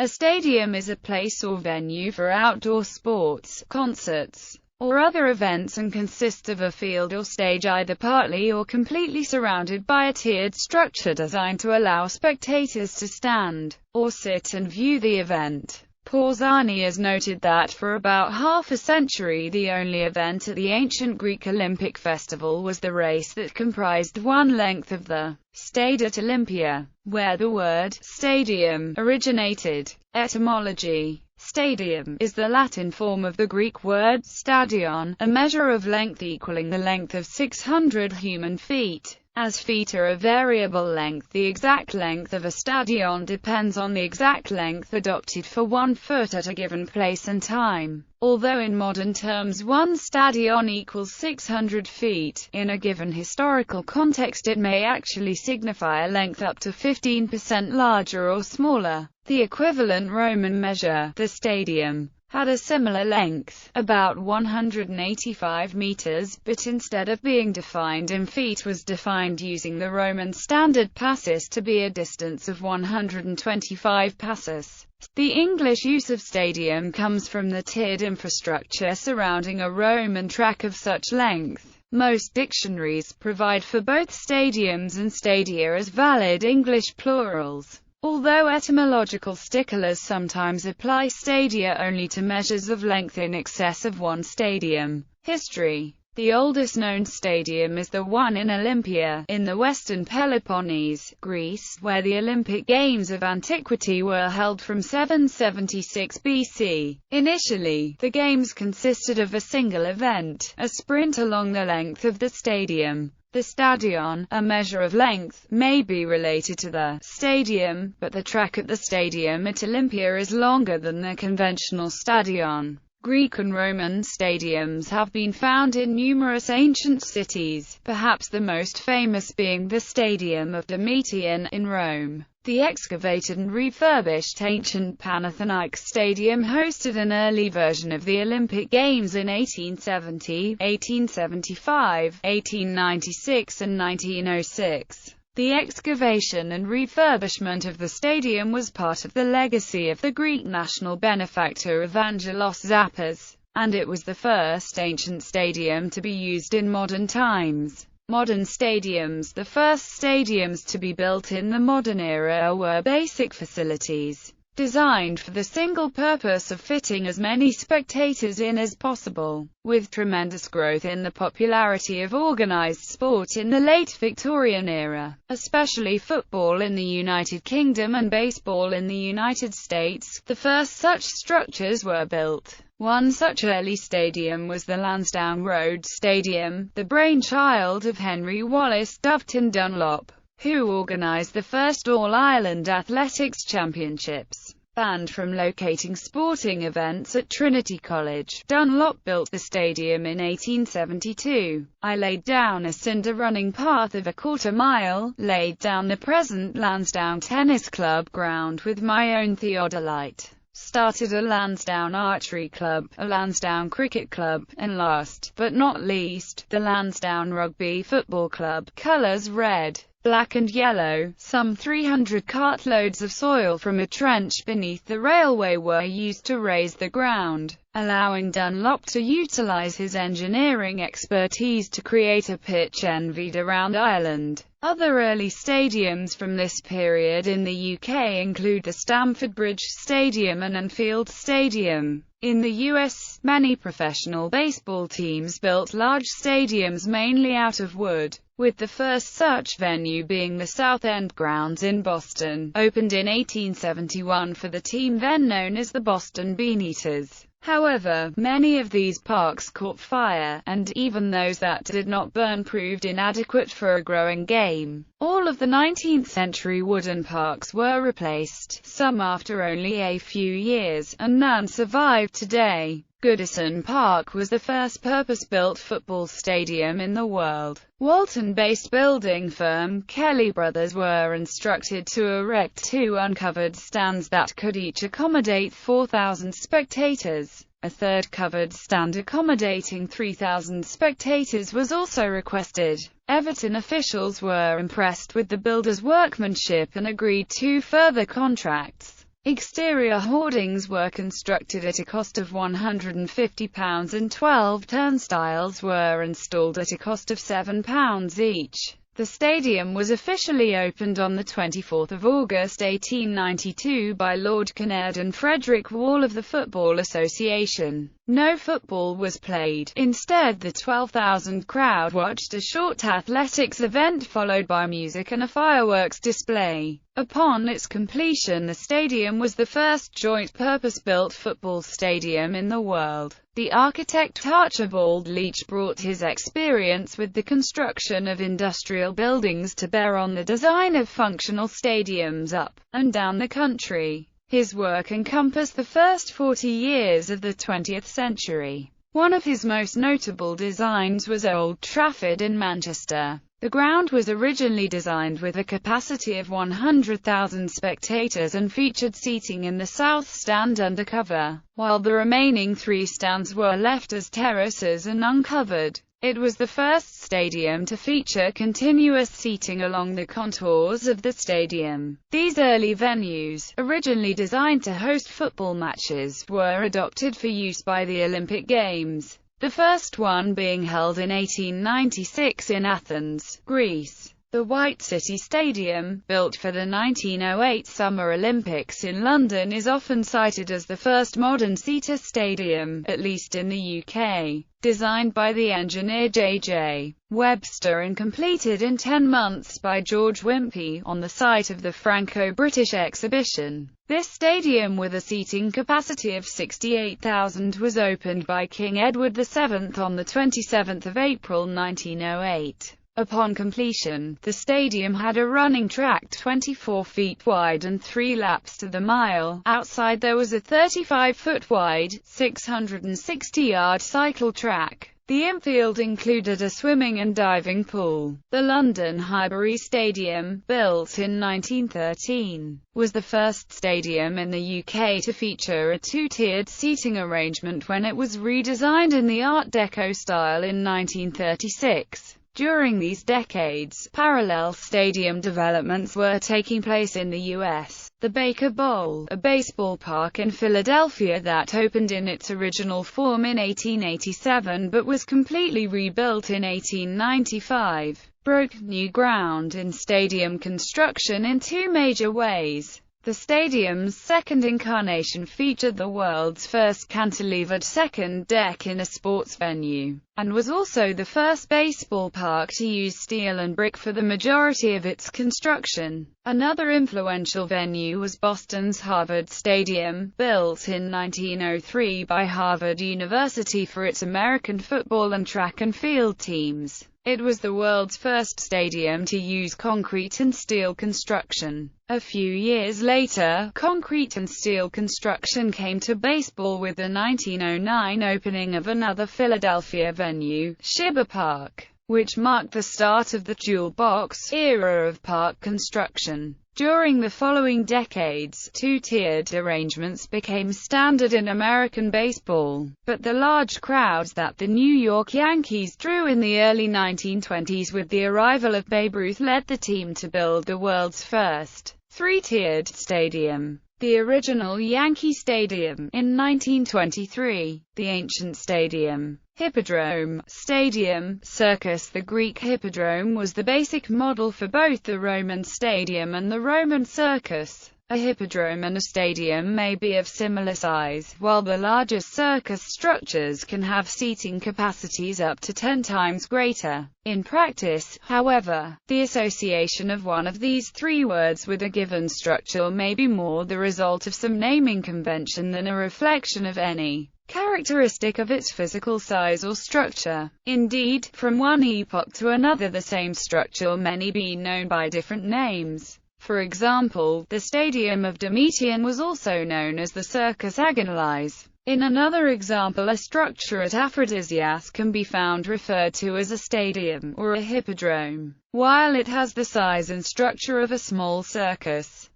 A stadium is a place or venue for outdoor sports, concerts, or other events and consists of a field or stage either partly or completely surrounded by a tiered structure designed to allow spectators to stand or sit and view the event. Pausanias noted that for about half a century the only event at the ancient Greek Olympic festival was the race that comprised one length of the stade at Olympia, where the word stadium originated. Etymology: stadium is the Latin form of the Greek word stadion, a measure of length equaling the length of 600 human feet. As feet are a variable length, the exact length of a stadion depends on the exact length adopted for 1 foot at a given place and time. Although in modern terms one stadion equals 600 feet, in a given historical context it may actually signify a length up to 15% larger or smaller. The equivalent Roman measure, the stadium, had a similar length, about 185 meters, but instead of being defined in feet was defined using the Roman standard passus to be a distance of 125 passus. The English use of stadium comes from the tiered infrastructure surrounding a Roman track of such length. Most dictionaries provide for both stadiums and stadia as valid English plurals, although etymological sticklers sometimes apply stadia only to measures of length in excess of one stadium. History: the oldest known stadium is the one in Olympia, in the western Peloponnese, Greece, where the Olympic Games of antiquity were held from 776 BC. Initially, the Games consisted of a single event, a sprint along the length of the stadium. The stadion, a measure of length, may be related to the stadium, but the track at the stadium at Olympia is longer than the conventional stadion. Greek and Roman stadiums have been found in numerous ancient cities, perhaps the most famous being the Stadium of Domitian in Rome. The excavated and refurbished ancient Panathenaic Stadium hosted an early version of the Olympic Games in 1870, 1875, 1896 and 1906. The excavation and refurbishment of the stadium was part of the legacy of the Greek national benefactor Evangelos Zappos, and it was the first ancient stadium to be used in modern times. Modern stadiums: the first stadiums to be built in the modern era were basic facilities, designed for the single purpose of fitting as many spectators in as possible. With tremendous growth in the popularity of organized sport in the late Victorian era, especially football in the United Kingdom and baseball in the United States, the first such structures were built. One such early stadium was the Lansdowne Road Stadium, the brainchild of Henry Wallace Doveton Dunlop, who organized the first All-Ireland Athletics Championships. Banned from locating sporting events at Trinity College, Dunlop built the stadium in 1872. I laid down a cinder running path of a quarter-mile, laid down the present Lansdowne Tennis Club ground with my own theodolite, started a Lansdowne Archery Club, a Lansdowne Cricket Club, and last, but not least, the Lansdowne Rugby Football Club. Colours: red, black and yellow. Some 300 cartloads of soil from a trench beneath the railway were used to raise the ground, allowing Dunlop to utilize his engineering expertise to create a pitch envied around Ireland. Other early stadiums from this period in the UK include the Stamford Bridge Stadium and Anfield Stadium. In the US, many professional baseball teams built large stadiums mainly out of wood, with the first such venue being the South End Grounds in Boston, opened in 1871 for the team then known as the Boston Beaneaters. However, many of these parks caught fire, and even those that did not burn proved inadequate for a growing game. All of the 19th century wooden parks were replaced, some after only a few years, and none survive today. Goodison Park was the first purpose-built football stadium in the world. Walton-based building firm Kelly Brothers were instructed to erect 2 uncovered stands that could each accommodate 4,000 spectators. A third covered stand accommodating 3,000 spectators was also requested. Everton officials were impressed with the builders' workmanship and agreed to further contracts. Exterior hoardings were constructed at a cost of £150 and 12 turnstiles were installed at a cost of £7 each. The stadium was officially opened on 24 August 1892 by Lord Carnarvon Frederick Wall of the Football Association. No football was played. Instead, the 12,000 crowd watched a short athletics event followed by music and a fireworks display. Upon its completion, the stadium was the first joint purpose-built football stadium in the world. The architect Archibald Leach brought his experience with the construction of industrial buildings to bear on the design of functional stadiums up and down the country. His work encompassed the first 40 years of the 20th century. One of his most notable designs was Old Trafford in Manchester. The ground was originally designed with a capacity of 100,000 spectators and featured seating in the south stand under cover, while the remaining 3 stands were left as terraces and uncovered. It was the first stadium to feature continuous seating along the contours of the stadium. These early venues, originally designed to host football matches, were adopted for use by the Olympic Games, the first one being held in 1896 in Athens, Greece. The White City Stadium, built for the 1908 Summer Olympics in London, is often cited as the first modern seater stadium, at least in the UK. Designed by the engineer J.J. Webster and completed in 10 months by George Wimpey, on the site of the Franco-British exhibition. This stadium, with a seating capacity of 68,000, was opened by King Edward VII on 27 April 1908. Upon completion, the stadium had a running track 24 feet wide and 3 laps to the mile. Outside there was a 35-foot wide, 660-yard cycle track. The infield included a swimming and diving pool. The London Highbury Stadium, built in 1913, was the first stadium in the UK to feature a 2-tiered seating arrangement when it was redesigned in the Art Deco style in 1936. During these decades, parallel stadium developments were taking place in the U.S. The Baker Bowl, a baseball park in Philadelphia that opened in its original form in 1887 but was completely rebuilt in 1895, broke new ground in stadium construction in 2 major ways. The stadium's second incarnation featured the world's first cantilevered second deck in a sports venue, and was also the first baseball park to use steel and brick for the majority of its construction. Another influential venue was Boston's Harvard Stadium, built in 1903 by Harvard University for its American football and track and field teams. It was the world's first stadium to use concrete and steel construction. A few years later, concrete and steel construction came to baseball with the 1909 opening of another Philadelphia venue, Shiba Park, which marked the start of the dual box era of park construction. During the following decades, 2-tiered arrangements became standard in American baseball, but the large crowds that the New York Yankees drew in the early 1920s with the arrival of Babe Ruth led the team to build the world's first 3-tiered stadium. The original Yankee Stadium, in 1923, the ancient stadium, Hippodrome, Stadium, Circus. The Greek Hippodrome was the basic model for both the Roman Stadium and the Roman Circus. A hippodrome and a stadium may be of similar size, while the largest circus structures can have seating capacities up to 10 times greater. In practice, however, the association of one of these 3 words with a given structure may be more the result of some naming convention than a reflection of any characteristic of its physical size or structure. Indeed, from one epoch to another the same structure may be known by different names. For example, the Stadium of Domitian was also known as the Circus Agonalize. In another example, a structure at Aphrodisias can be found referred to as a stadium, or a hippodrome, while it has the size and structure of a small circus.